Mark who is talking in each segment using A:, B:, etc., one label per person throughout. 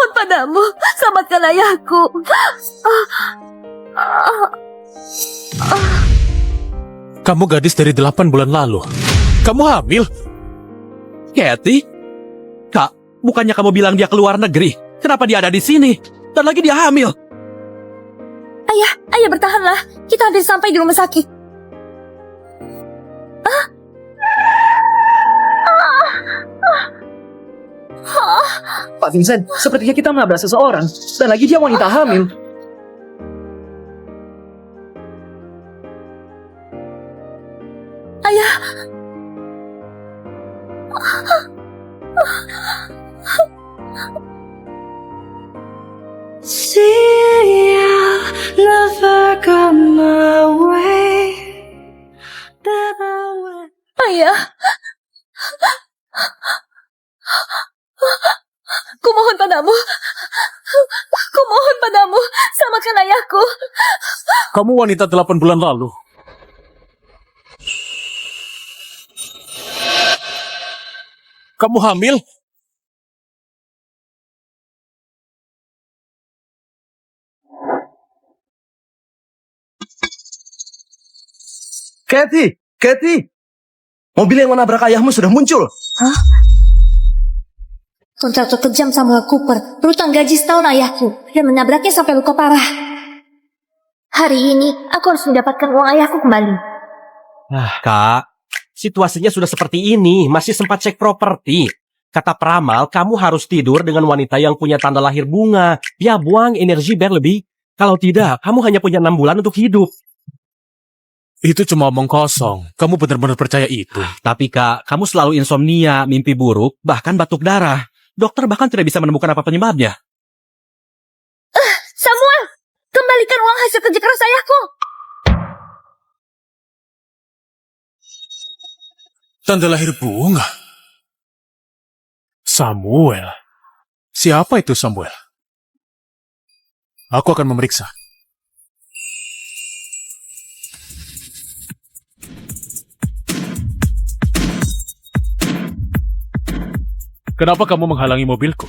A: Kumohon padamu, selamatkan ayahku.
B: Kamu gadis dari 8 bulan lalu. Kamu hamil?
C: Kathy? Kak, bukannya kamu bilang dia keluar negeri? Kenapa dia ada di sini? Dan lagi dia hamil.
A: Ayah bertahanlah. Kita hampir sampai di rumah sakit.
D: Pak Vincent, sepertinya kita menabrak seseorang. Dan lagi dia wanita hamil.
A: Ayah.
E: See ya, never come away.
A: Ayah. Kumohon padamu. Kumohon padamu, selamatkan ayahku.
B: Kamu wanita 8 bulan lalu. Kamu hamil?
D: Kathy! Mobil yang menabrak ayahmu sudah muncul.
A: Kontraktor kejam Samuel Cooper berutang gaji setahun ayahku dan menabraknya sampai luka parah. Hari ini aku harus mendapatkan uang ayahku kembali.
C: Kak, situasinya sudah seperti ini. Masih sempat cek properti. Kata peramal, kamu harus tidur dengan wanita yang punya tanda lahir bunga. Ya, buang energi biar lebih. Kalau tidak, kamu hanya punya 6 bulan untuk hidup.
B: Itu cuma omong kosong. Kamu benar-benar percaya itu?
C: Tapi Kak, kamu selalu insomnia, mimpi buruk, bahkan batuk darah. Dokter bahkan tidak bisa menemukan apa penyebabnya.
A: Samuel, kembalikan uang hasil kerja keras ayahku.
B: Tanda lahir bunga? Samuel? Siapa itu Samuel? Aku akan memeriksa. Kenapa kamu menghalangi mobilku?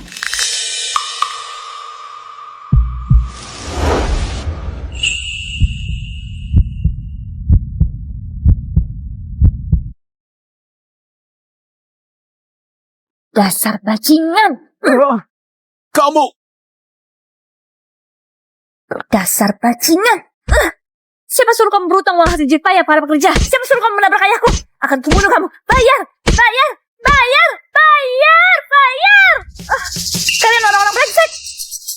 A: Dasar bajingan.
B: Kamu!
A: Dasar bajingan. Siapa suruh kamu berutang uang hasil jerih payah para pekerja? Siapa suruh kamu menabrak ayahku? Akan kubunuh kamu. Bayar! Kalian orang-orang brengsek.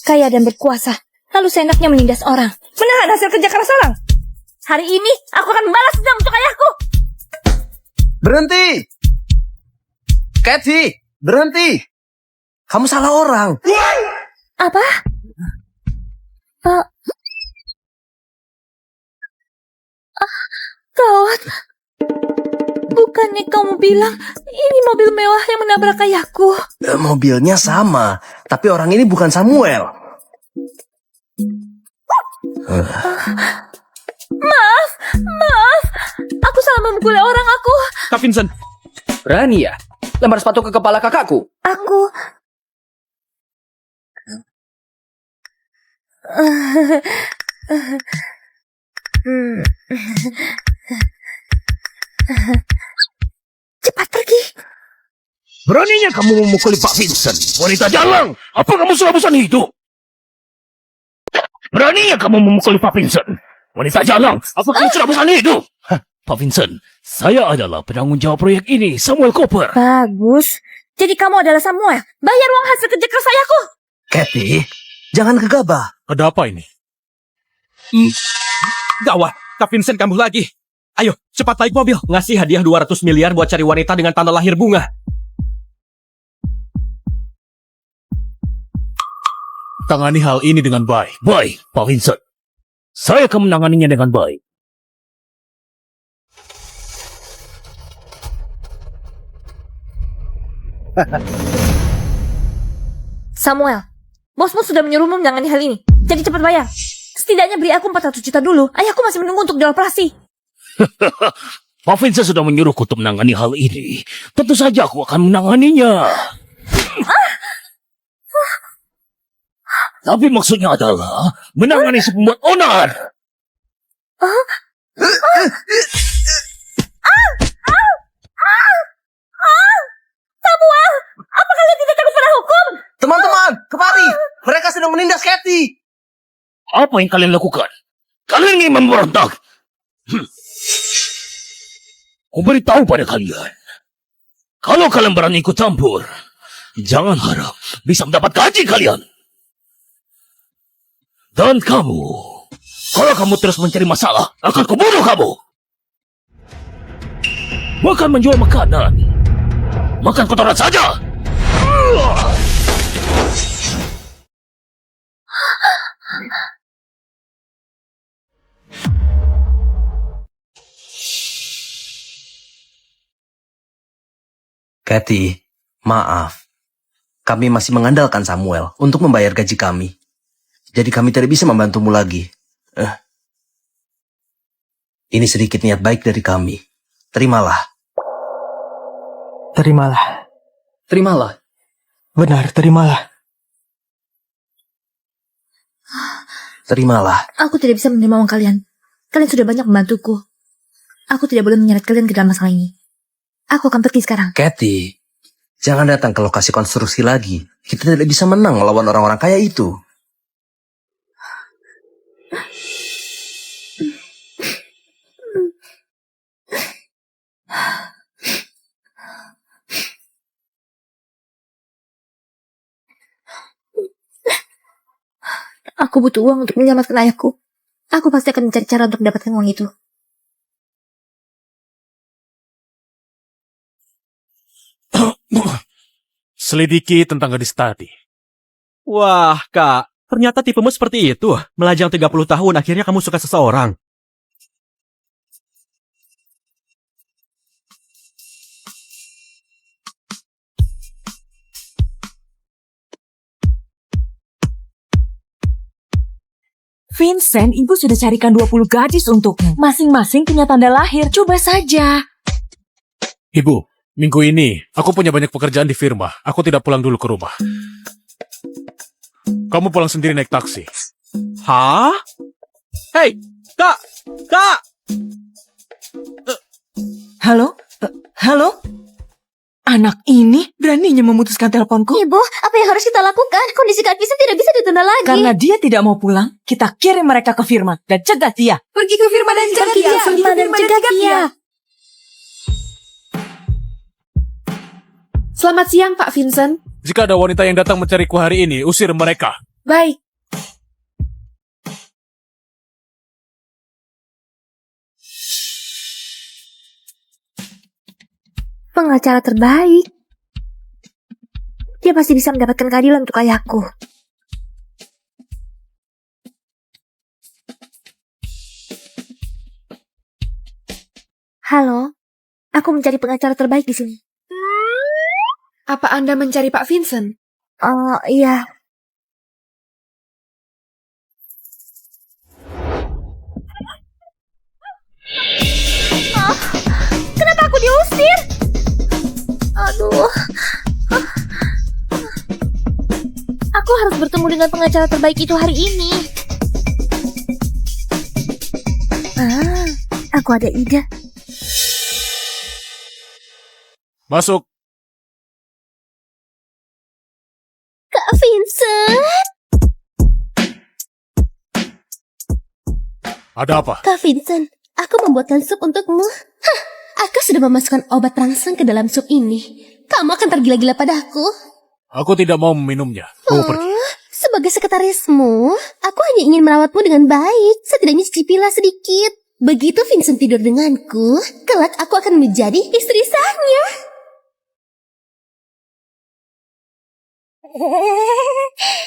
A: Kaya dan berkuasa, lalu seenaknya menindas orang, menahan hasil kerja keras orang. Hari ini aku akan membalas dendam untuk ayahku.
D: Berhenti! Kathy, berhenti! Kamu salah orang.
A: Apa? Gawat. Bukannya kamu bilang ini mobil mewah yang menabrak ayahku?
D: Mobilnya sama, tapi orang ini bukan Samuel.
A: Maaf. Aku salah memukuli orang aku.
C: Kak Vincent,
D: Berani ya? Lempar sepatu ke kepala kakakku.
A: Aku... Cepat pergi.
F: Beraninya kamu memukuli Pak Vincent, wanita jalang. Apa kamu sudah bosan hidup? Beraninya kamu memukuli Pak Vincent, wanita jalang. Apa kamu sudah bosan hidup? Pak Vincent, saya adalah penanggung jawab proyek ini, Samuel Cooper.
A: Bagus. Jadi kamu adalah Samuel. Bayar uang hasil kerja keras ayahku.
D: Kathy, jangan gegabah.
B: Ada apa ini?
C: gawat. Kak Vincent kambuh lagi. Ayo, cepat naik mobil. Ngasih hadiah 200 miliar buat cari wanita dengan tanda lahir bunga.
B: Tangani hal ini dengan baik.
F: Baik, Pak Vincent. Saya akan menanganinya dengan baik.
A: Samuel, bosmu sudah menyuruhmu menangani hal ini. Jadi cepat bayar. Setidaknya beri aku 400 juta dulu. Ayahku masih menunggu untuk dioperasi.
F: Pak Vincent sudah menyuruhku untuk menangani hal ini. Tentu saja aku akan menanganinya. Tapi maksudnya adalah menangani si pembuat onar.
A: Samuel, apa kalian tidak takut pada hukum?
G: Teman-teman, kemari. Mereka sedang menindas Kathy.
F: Apa yang kalian lakukan? Kalian ingin memberontak? Aku beritahu pada kalian. Kalau kalian berani ikut campur, jangan harap bisa mendapat gaji kalian. Dan kamu, kalau kamu terus mencari masalah, akan kubunuh kamu. Bukan menjual makanan. Makan kotoran saja.
G: Kathy, maaf. Kami masih mengandalkan Samuel untuk membayar gaji kami. Jadi kami tidak bisa membantumu lagi. Ini sedikit niat baik dari kami. Terimalah.
D: Terimalah. Terimalah.
C: Benar, terimalah.
G: Terimalah.
A: Aku tidak bisa menerima uang kalian. Kalian sudah banyak membantuku. Aku tidak boleh menyeret kalian ke dalam masalah ini. Aku akan pergi sekarang.
G: Kathy, jangan datang ke lokasi konstruksi lagi. Kita tidak bisa menang melawan orang-orang kaya itu.
A: Aku butuh uang untuk menyelamatkan ayahku. Aku pasti akan mencari cara untuk mendapatkan uang itu.
B: Selidiki tentang gadis tadi.
C: Wah, Kak. Ternyata tipemu seperti itu. Melajang 30 tahun, akhirnya kamu suka seseorang.
E: Vincent, ibu sudah carikan 20 gadis untukmu. Masing-masing punya tanda lahir. Coba saja.
B: Ibu, minggu ini aku punya banyak pekerjaan di firma. Aku tidak pulang dulu ke rumah. Kamu pulang sendiri naik taksi.
C: Hah? Hei, Kak! Kak!
E: Halo? Halo? Anak ini beraninya memutuskan teleponku.
A: Ibu, apa yang harus kita lakukan? Kondisi Kak Vincent tidak bisa ditunda lagi.
E: Karena dia tidak mau pulang, kita kirim mereka ke firma dan cegah dia. Pergi ke firma dan cegah dia.
A: Firma dan cegah dia.
H: Selamat siang, Pak Vincent.
B: Jika ada wanita yang datang mencariku hari ini, usir mereka.
H: Baik.
A: Pengacara terbaik. Dia pasti bisa mendapatkan keadilan untuk ayahku. Halo, aku mencari pengacara terbaik di sini.
H: Apa Anda mencari Pak Vincent?
A: Iya. Kenapa aku diusir? Aduh. Aku harus bertemu dengan pengacara terbaik itu hari ini. Aku ada ide.
B: Masuk.
A: Kak Vincent.
B: Ada apa?
A: Kak Vincent, aku membuatkan sup untukmu. Hah, aku sudah memasukkan obat perangsang ke dalam sup ini. Kamu akan tergila-gila padaku.
B: Aku tidak mau meminumnya. Kamu pergi.
A: Sebagai sekretarismu, aku hanya ingin merawatmu dengan baik. Setidaknya cicipilah sedikit. Begitu Vincent tidur denganku, kelak aku akan menjadi istri sahnya.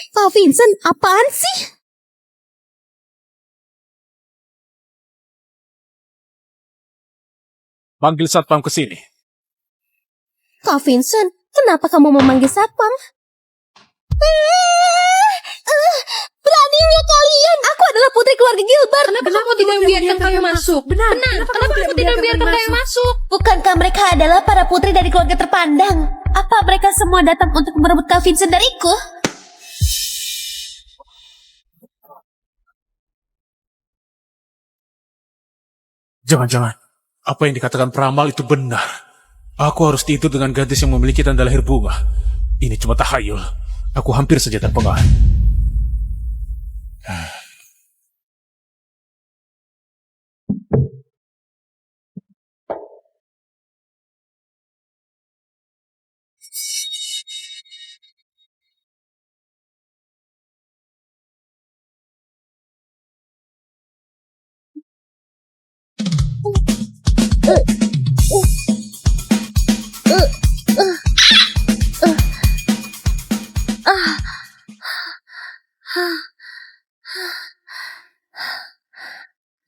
A: Kak Vincent, apaan sih?
B: Panggil satpam ke sini.
A: Kak Vincent, kenapa kamu memanggil satpam? Beraninya kalian! Aku adalah putri keluarga Gilbert.
H: Kenapa kamu tidak membiarkan kami masuk? Benar. Kenapa kamu tidak membiarkan kami masuk?
A: Bukankah mereka adalah para putri dari keluarga terpandang? Apa mereka semua datang untuk merebut Kak Vincent dariku?
B: Jangan-jangan apa yang dikatakan peramal itu benar. Aku harus tidur dengan gadis yang memiliki tanda lahir bunga. Ini cuma tahayul. Aku hampir saja terpengaruh.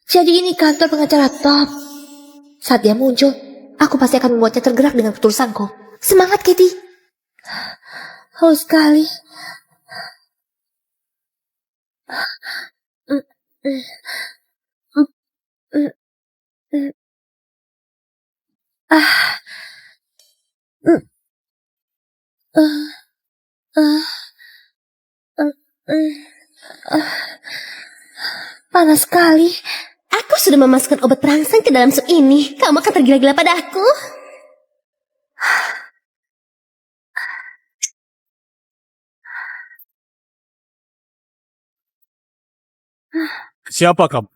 A: Jadi ini kantor pengacara top. Saat dia muncul, aku pasti akan membuatnya tergerak dengan ketulusanku. Semangat, Kitty. Haus sekali. Panas sekali. Aku sudah memasukkan obat perangsang ke dalam sup ini. Kamu akan tergila-gila pada aku.
B: Siapa kamu?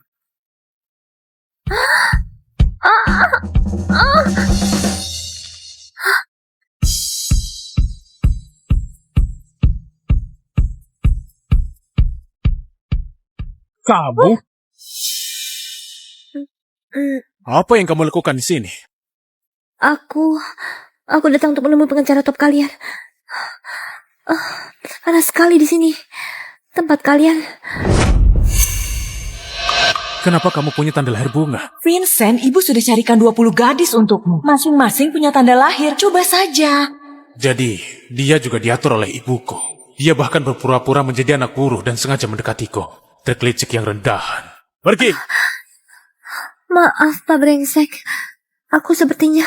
B: Kamu? Apa yang kamu lakukan di sini?
A: Aku datang untuk menemui pengacara top kalian. Panas sekali di sini. Tempat kalian.
B: Kenapa kamu punya tanda lahir bunga?
E: Vincent, ibu sudah carikan 20 gadis untukmu. Masing-masing punya tanda lahir. Coba saja.
B: Jadi, dia juga diatur oleh ibuku. Dia bahkan berpura-pura menjadi anak buruh dan sengaja mendekatiku. Terkelicik yang rendahan. Pergi!
A: Maaf, Pak Brengsek. Aku sepertinya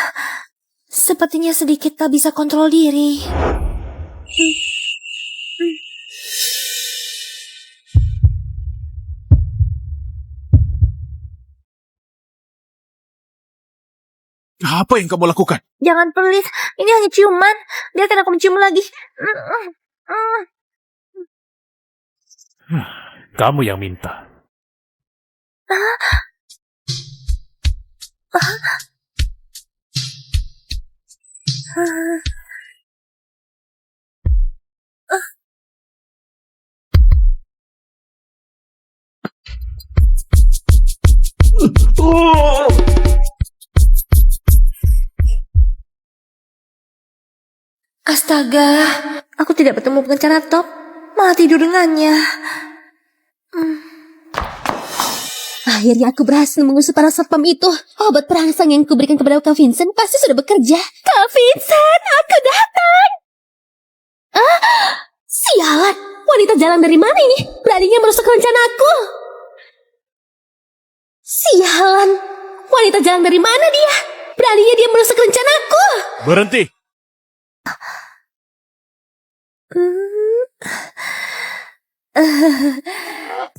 A: sedikit tak bisa kontrol diri.
B: Apa yang kamu lakukan?
A: Jangan pelit, ini hanya ciuman. Biarkan aku mencium lagi.
B: Kamu yang minta.
A: Astaga, aku tidak bertemu pengacara top, malah tidur dengannya. Akhirnya aku berhasil mengusir para satpam itu. Obat perangsang yang kuberikan kepada Kak Vincent pasti sudah bekerja. Kak Vincent, aku datang. Sialan, wanita jalan dari mana ini? Beraninya merusak rencanaku. Sialan, wanita jalan dari mana dia? Beraninya dia merusak rencanaku.
B: Berhenti!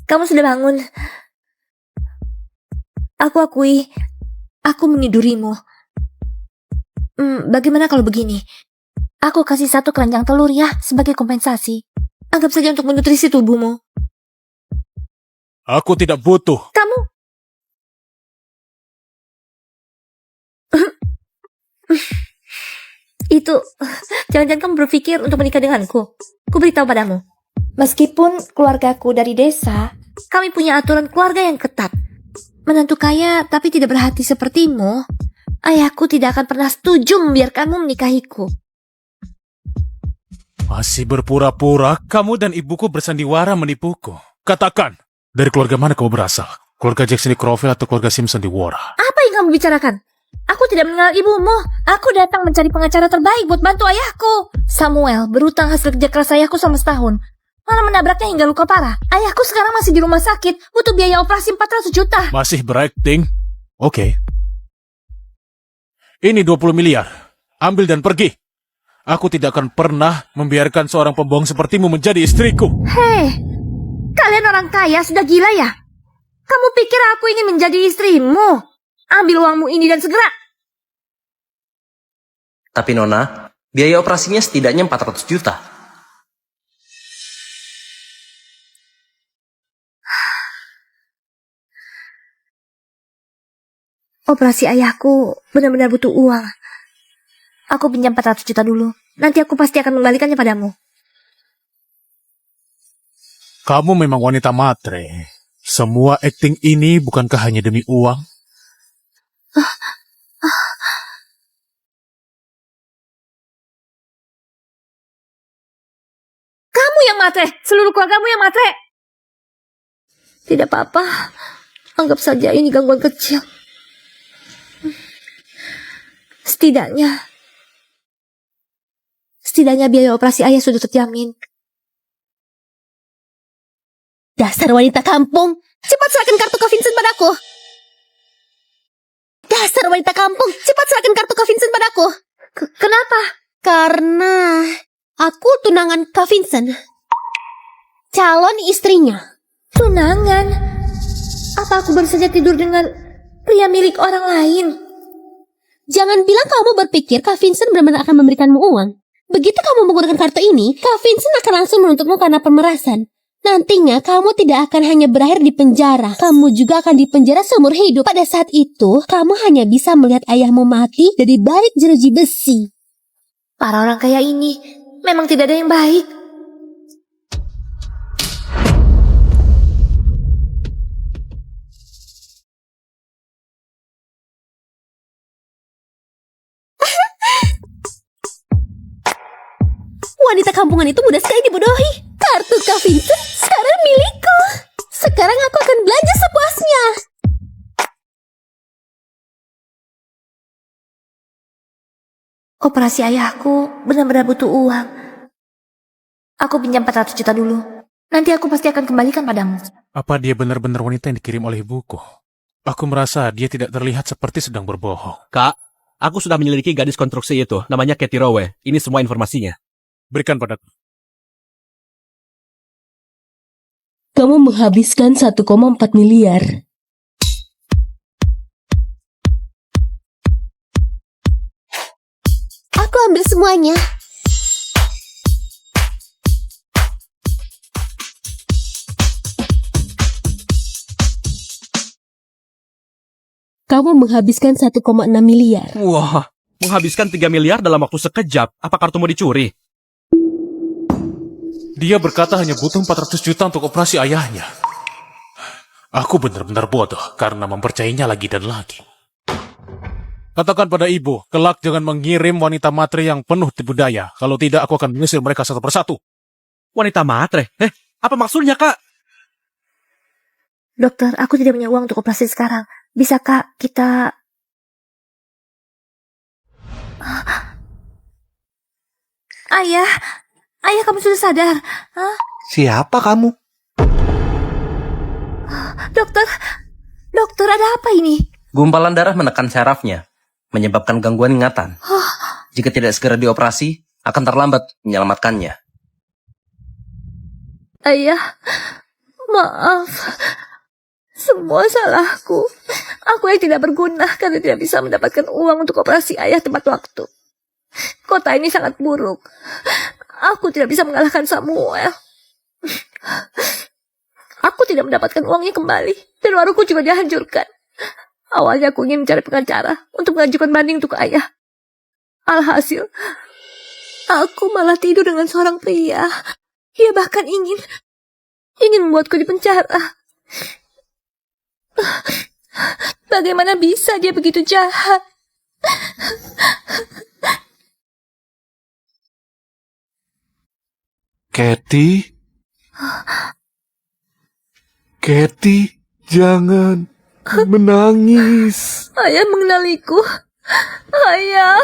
A: Kamu sudah bangun. Aku akui, aku menidurimu. Bagaimana kalau begini? Aku kasih 1 keranjang telur ya, sebagai kompensasi. Anggap saja untuk menutrisi tubuhmu.
B: Aku tidak butuh.
A: Kamu... Itu, jangan-jangan kamu berpikir untuk menikah denganku. Ku beritahu padamu. Meskipun keluargaku dari desa, kami punya aturan keluarga yang ketat. Menantu kaya tapi tidak berhati sepertimu, ayahku tidak akan pernah setuju membiarkanmu menikahiku.
B: Masih berpura-pura kamu dan ibuku bersandiwara menipuku. Katakan, dari keluarga mana kamu berasal? Keluarga Jackson di Crowville atau keluarga Simpson di Wara?
A: Apa yang kamu bicarakan? Aku tidak mengenal ibumu. Aku datang mencari pengacara terbaik buat bantu ayahku. Samuel berutang hasil kerja keras ayahku selama setahun. Malah menabraknya hingga luka parah. Ayahku sekarang masih di rumah sakit. Butuh biaya operasi 400 juta.
B: Masih berakting? Oke. Ini 20 miliar. Ambil dan pergi. Aku tidak akan pernah membiarkan seorang pembohong sepertimu menjadi istriku.
A: Hei, kalian orang kaya sudah gila ya? Kamu pikir aku ingin menjadi istrimu? Ambil uangmu ini dan segera.
G: Tapi Nona, biaya operasinya setidaknya 400 juta.
A: Operasi ayahku benar-benar butuh uang. Aku pinjam 400 juta dulu. Nanti aku pasti akan mengembalikannya padamu.
B: Kamu memang wanita matre. Semua akting ini bukankah hanya demi uang?
A: Kamu yang matre, seluruh keluargamu yang matre. Tidak apa-apa, anggap saja ini gangguan kecil. Setidaknya biaya operasi ayah sudah terjamin.
H: Dasar wanita kampung. Cepat serahkan kartu Kak Vincent padaku. Dasar wanita kampung. Cepat serahkan kartu Kak Vincent padaku.
A: Kenapa?
H: Karena aku tunangan Kak Vincent. Calon istrinya.
A: Tunangan? Apa aku baru saja tidur dengan pria milik orang lain?
H: Jangan bilang kamu berpikir Kak Vincent benar-benar akan memberikanmu uang. Begitu kamu menggunakan kartu ini, Kak Vincent akan langsung menuntutmu karena pemerasan. Nantinya kamu tidak akan hanya berakhir di penjara, kamu juga akan dipenjara seumur hidup. Pada saat itu, kamu hanya bisa melihat ayahmu mati dari balik jeruji besi.
A: Para orang kaya ini memang tidak ada yang baik.
H: Wanita kampungan itu mudah sekali dibodohi. Kartu Kak Vincent sekarang milikku. Sekarang aku akan belanja sepuasnya.
A: Operasi ayahku benar-benar butuh uang. Aku pinjam 400 juta dulu. Nanti aku pasti akan kembalikan padamu.
B: Apa dia benar-benar wanita yang dikirim oleh ibuku? Aku merasa dia tidak terlihat seperti sedang berbohong.
C: Kak, aku sudah menyelidiki gadis konstruksi itu. Namanya Katie Rowe. Ini semua informasinya.
B: Berikan padaku.
H: Kamu menghabiskan 1,4 miliar. Aku ambil semuanya. Kamu menghabiskan 1,6 miliar.
C: Wah, menghabiskan 3 miliar dalam waktu sekejap. Apa kartumu dicuri?
B: Dia berkata hanya butuh 400 juta untuk operasi ayahnya. Aku benar-benar bodoh karena mempercayainya lagi dan lagi. Katakan pada ibu, kelak jangan mengirim wanita matre yang penuh tipu daya. Kalau tidak, aku akan mengusir mereka satu persatu.
C: Wanita matre? Apa maksudnya, Kak?
A: Dokter, aku tidak punya uang untuk operasi sekarang. Bisakah kita... Ayah, kamu sudah sadar? Hah?
G: Siapa kamu?
A: Dokter, ada apa ini?
G: Gumpalan darah menekan syarafnya, menyebabkan gangguan ingatan. Jika tidak segera dioperasi, akan terlambat menyelamatkannya.
A: Ayah, maaf. Semua salahku. Aku yang tidak berguna karena tidak bisa mendapatkan uang untuk operasi ayah tepat waktu. Kota ini sangat buruk. Aku tidak bisa mengalahkan Samuel. Aku tidak mendapatkan uangnya kembali. Dan warungku juga dihancurkan. Awalnya aku ingin mencari pengacara untuk mengajukan banding untuk ayah. Alhasil, aku malah tidur dengan seorang pria. Ia bahkan ingin membuatku di penjara. Bagaimana bisa dia begitu jahat?
B: Katie, jangan menangis.
A: Ayah mengenaliku. Ayah.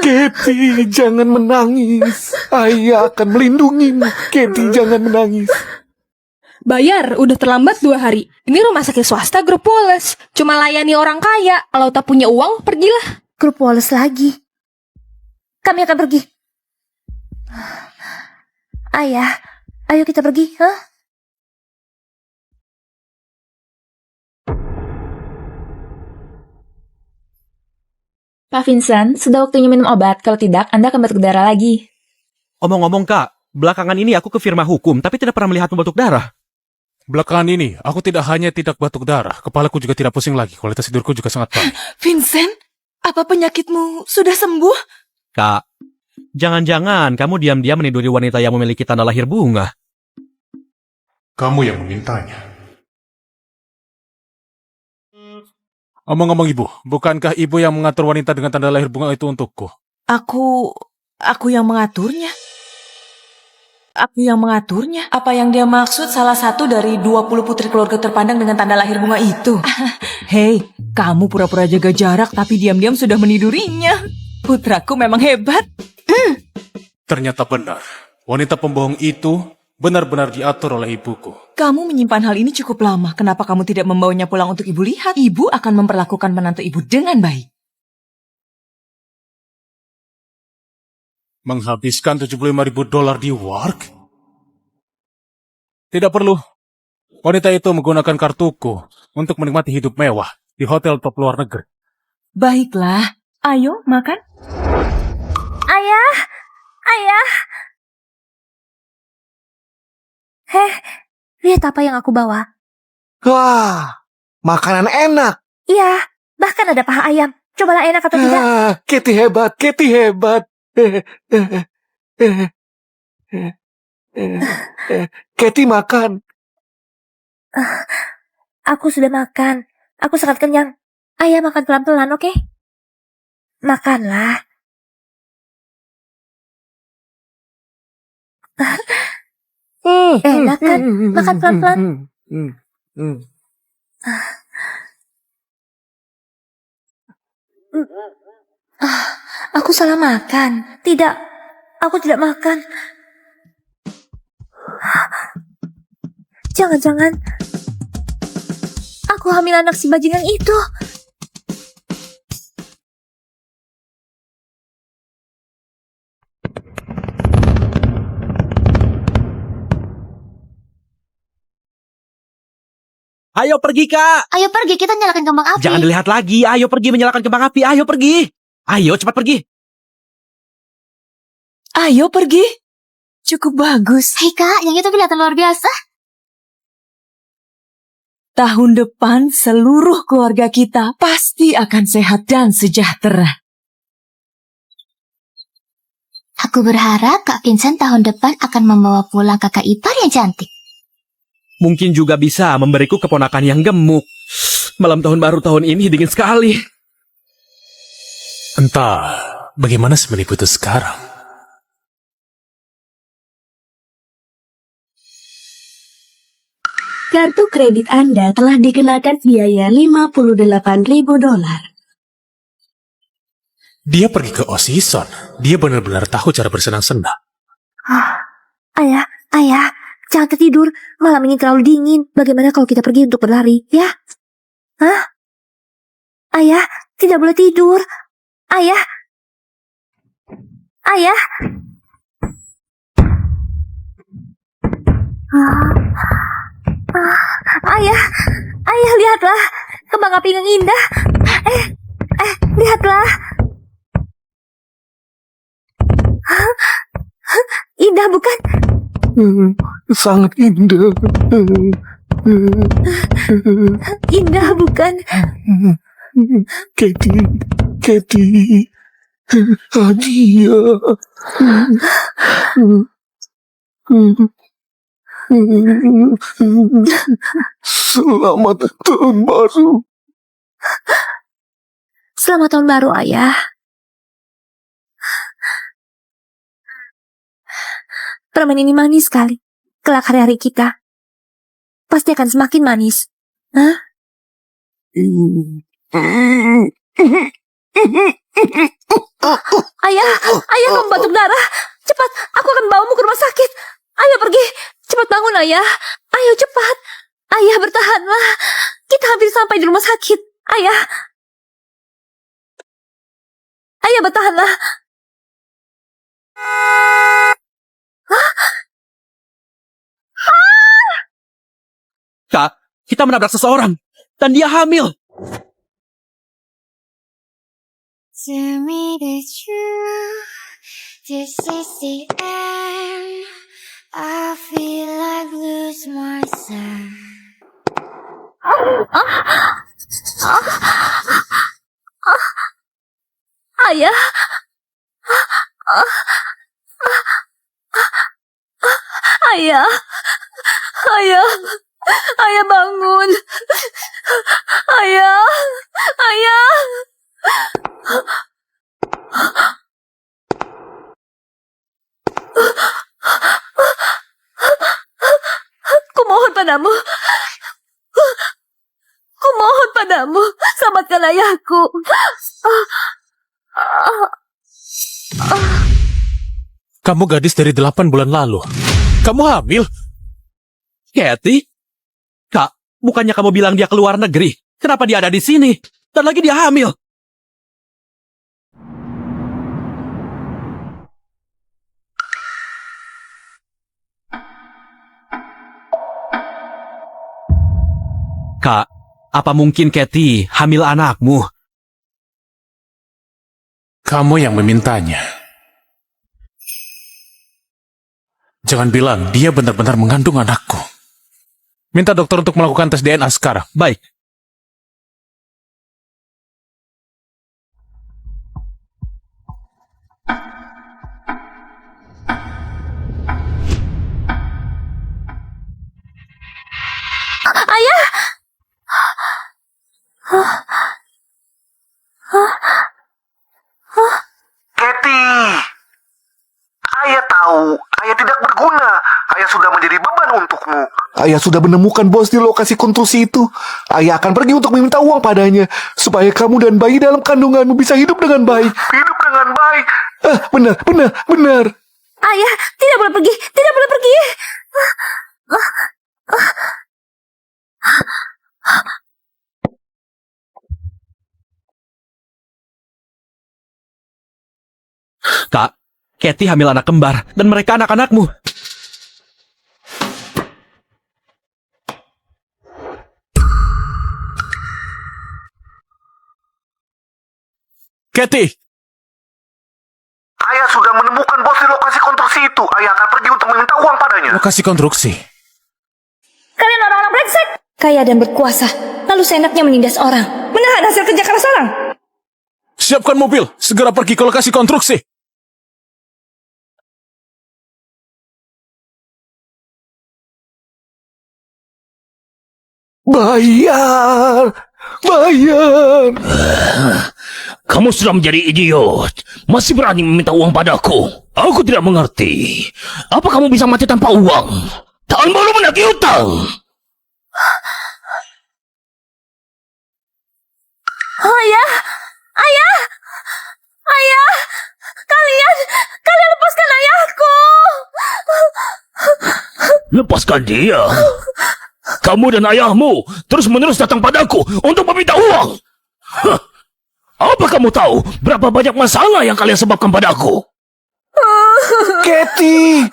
B: Katie, jangan menangis. Ayah akan melindungimu. Katie, jangan menangis.
I: Bayar, udah terlambat 2 hari. Ini rumah sakit swasta grup Wallace. Cuma layani orang kaya. Kalau tak punya uang, pergilah.
A: Grup Wallace lagi. Kami akan pergi. Ayah, ayo kita pergi,
E: Pak Vincent, sudah waktunya minum obat. Kalau tidak, Anda akan batuk darah lagi.
C: Omong-omong kak, belakangan ini aku ke firma hukum tapi tidak pernah melihatmu batuk darah.
B: Belakangan ini, aku tidak hanya tidak batuk darah, kepalaku juga tidak pusing lagi, kualitas tidurku juga sangat baik.
E: Vincent, apa penyakitmu sudah sembuh?
C: Kak, jangan-jangan kamu diam-diam meniduri wanita yang memiliki tanda lahir bunga.
B: Kamu yang memintanya. Omong-omong ibu, bukankah ibu yang mengatur wanita dengan tanda lahir bunga itu untukku?
E: Aku yang mengaturnya. Aku yang mengaturnya. Apa yang dia maksud salah satu dari 20 putri keluarga terpandang dengan tanda lahir bunga itu? Hei, kamu pura-pura jaga jarak tapi diam-diam sudah menidurinya. Putraku memang hebat.
B: Ternyata benar, wanita pembohong itu benar-benar diatur oleh ibuku.
E: Kamu menyimpan hal ini cukup lama. Kenapa kamu tidak membawanya pulang untuk ibu lihat? Ibu akan memperlakukan menantu ibu dengan baik.
B: Menghabiskan $75.000 di Warg? Tidak perlu. Wanita itu menggunakan kartuku untuk menikmati hidup mewah di hotel top luar negeri.
E: Baiklah, ayo makan.
A: Ayah! Ayah! Heh, lihat apa yang aku bawa.
G: Wah, makanan enak.
A: Iya, bahkan ada paha ayam. Cobalah enak atau tidak.
G: Katie hebat, Katie hebat. Katie makan.
A: Aku sudah makan. Aku sangat kenyang. Ayah makan pelan-pelan, oke? Makanlah. Enak kan? Makan pelan-pelan. Aku salah makan. Tidak, aku tidak makan. Jangan-jangan aku hamil anak si bajingan itu.
C: Ayo pergi kak!
H: Ayo pergi, kita nyalakan kembang api.
C: Jangan dilihat lagi, ayo pergi menyalakan kembang api, ayo pergi! Ayo cepat pergi!
E: Ayo pergi. Cukup bagus.
H: Hei kak, yang itu kelihatan luar biasa.
E: Tahun depan seluruh keluarga kita pasti akan sehat dan sejahtera.
H: Aku berharap Kak Vincent tahun depan akan membawa pulang kakak ipar yang cantik.
C: Mungkin juga bisa memberiku keponakan yang gemuk. Malam tahun baru tahun ini dingin sekali.
B: Entah, bagaimana semenipu itu sekarang?
J: Kartu kredit Anda telah dikenakan biaya $58.000.
B: Dia pergi ke Osison. Dia benar-benar tahu cara bersenang-senang.
A: Ayah, jangan tertidur. Malam ini terlalu dingin. Bagaimana kalau kita pergi untuk berlari, ya? Hah? Ayah, tidak boleh tidur. Ayah. Ayah, lihatlah. Kembang api yang indah. Lihatlah. Indah bukan?
G: Sangat indah.
A: Indah bukan?
G: Katie, hadiah. Selamat tahun baru.
A: Selamat tahun baru, Ayah. Permen ini manis sekali. Kelak hari-hari kita pasti akan semakin manis. Hah? Ayah, kamu batuk darah. Cepat, aku akan bawamu ke rumah sakit. Ayo pergi, cepat bangun ayah. Ayo cepat. Ayah bertahanlah. Kita hampir sampai di rumah sakit. Ayah bertahanlah.
C: Kak, kita menabrak seseorang. Dan dia hamil.
K: to me the truth. This is the end. I feel like lose myself.
A: Ayah. Ayah. Ayah. Ayah bangun. Ayah. Ayah. Kumohon padamu. Kumohon padamu. Selamatkan ayahku.
B: Kamu gadis dari 8 bulan lalu. Kamu hamil?
C: Kathy? Kak, bukannya kamu bilang dia keluar negeri? Kenapa dia ada di sini? Dan lagi dia hamil. Kak, apa mungkin Kathy hamil anakmu?
B: Kamu yang memintanya. Jangan bilang dia benar-benar mengandung anakku. Minta dokter untuk melakukan tes DNA sekarang.
C: Baik.
A: Ayah.
G: Kathy, ayah tahu, ayah tidak berguna. Ayah sudah menjadi beban untukmu. Ayah sudah menemukan bos di lokasi konstruksi itu. Ayah akan pergi untuk meminta uang padanya, supaya kamu dan bayi dalam kandunganmu bisa hidup dengan baik. Hidup dengan baik. Benar.
A: Ayah, tidak boleh pergi. Tidak boleh pergi.
C: Kak, Kathy hamil anak kembar, dan mereka anak-anakmu.
B: Kathy!
G: Ayah sudah menemukan bos di lokasi konstruksi itu. Ayah akan pergi untuk meminta uang padanya.
B: Lokasi konstruksi?
A: Kalian orang-orang brengsek. Kaya dan berkuasa, lalu seenaknya menindas orang. Menahan hasil kerja keras orang.
B: Siapkan mobil, segera pergi ke lokasi konstruksi.
G: Bayar.
F: Kamu sudah menjadi idiot. Masih berani meminta uang padaku. Aku tidak mengerti. Apa kamu bisa mati tanpa uang? Tahun baru menagih utang.
A: Ayah. Kalian lepaskan ayahku.
F: Lepaskan dia. Kamu dan ayahmu terus-menerus datang padaku untuk meminta uang. Hah. Apa kamu tahu berapa banyak masalah yang kalian sebabkan padaku?
G: Kathy,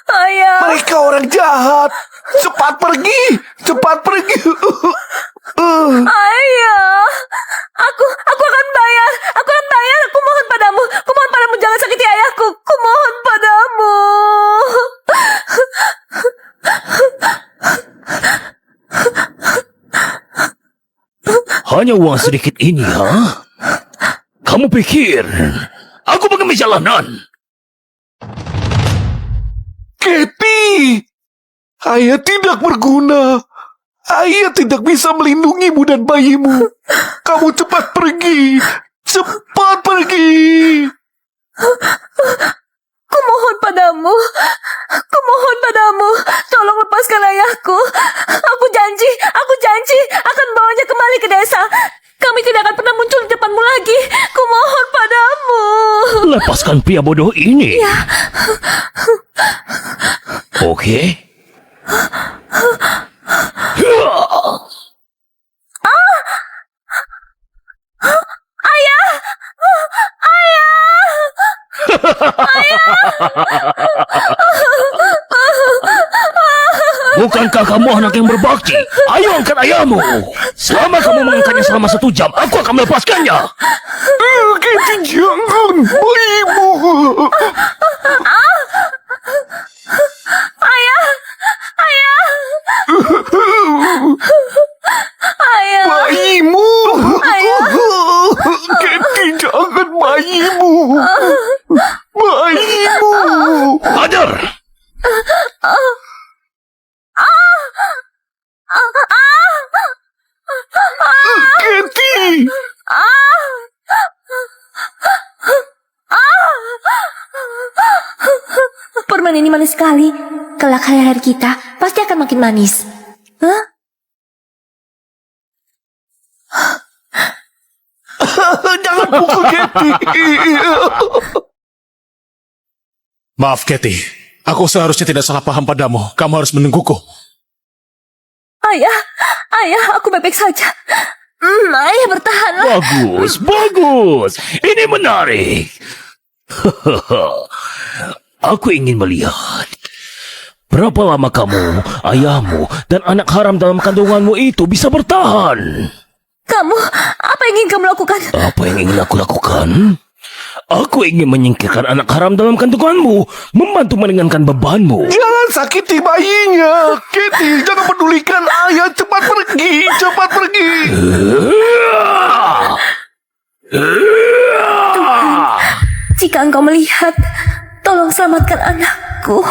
A: Ayah.
G: mereka orang jahat. Cepat pergi.
A: Ayah. Aku akan bayar. Aku mohon padamu. Jangan sakiti ayahku. Kumohon padamu.
F: Hanya uang sedikit ini, ha? Kamu pikir aku pengemis jalanan?
G: Kathy, ayah tidak berguna. Ayah tidak bisa melindungimu dan bayimu. Kamu cepat pergi.
A: Kumohon padamu. Tolong lepaskan ayahku. Aku janji akan bawanya kembali ke desa. Kami tidak akan pernah muncul di depanmu lagi. Kumohon padamu.
F: Lepaskan pria bodoh ini.
A: Ya.
F: Oke.
A: Ayah.
F: Bukankah kamu anak yang berbakti? Ayo angkat ayahmu. Selama kamu mengangkatnya selama 1 jam, aku akan melepaskannya.
G: Katie, jangan bayimu.
A: Ayah! Ayah! Ayah!
G: Bayimu.
A: Ayah!
G: Katie, jangan bayimu. Bayimu.
F: Hajar!
G: Katie.
A: Permen ini manis sekali. Kelak hari-hari kita pasti akan makin manis. Hah?
G: Jangan pukul Katie.
B: Maaf, Katie. Aku seharusnya tidak salah paham padamu. Kamu harus menungguku.
A: Ayah! Ayah, aku baik-baik saja. Ayah bertahanlah.
F: Bagus, bagus. Ini menarik. Aku ingin melihat berapa lama kamu, ayahmu, dan anak haram dalam kandunganmu itu bisa bertahan.
A: Kamu, apa yang ingin kamu lakukan?
F: Apa yang ingin aku lakukan? Aku ingin menyingkirkan anak haram dalam kandunganmu, membantu meringankan bebanmu.
G: Jangan sakiti bayinya. Katie, jangan pedulikan ayah. Cepat pergi, cepat pergi.
A: Jika engkau melihat, tolong selamatkan anakku.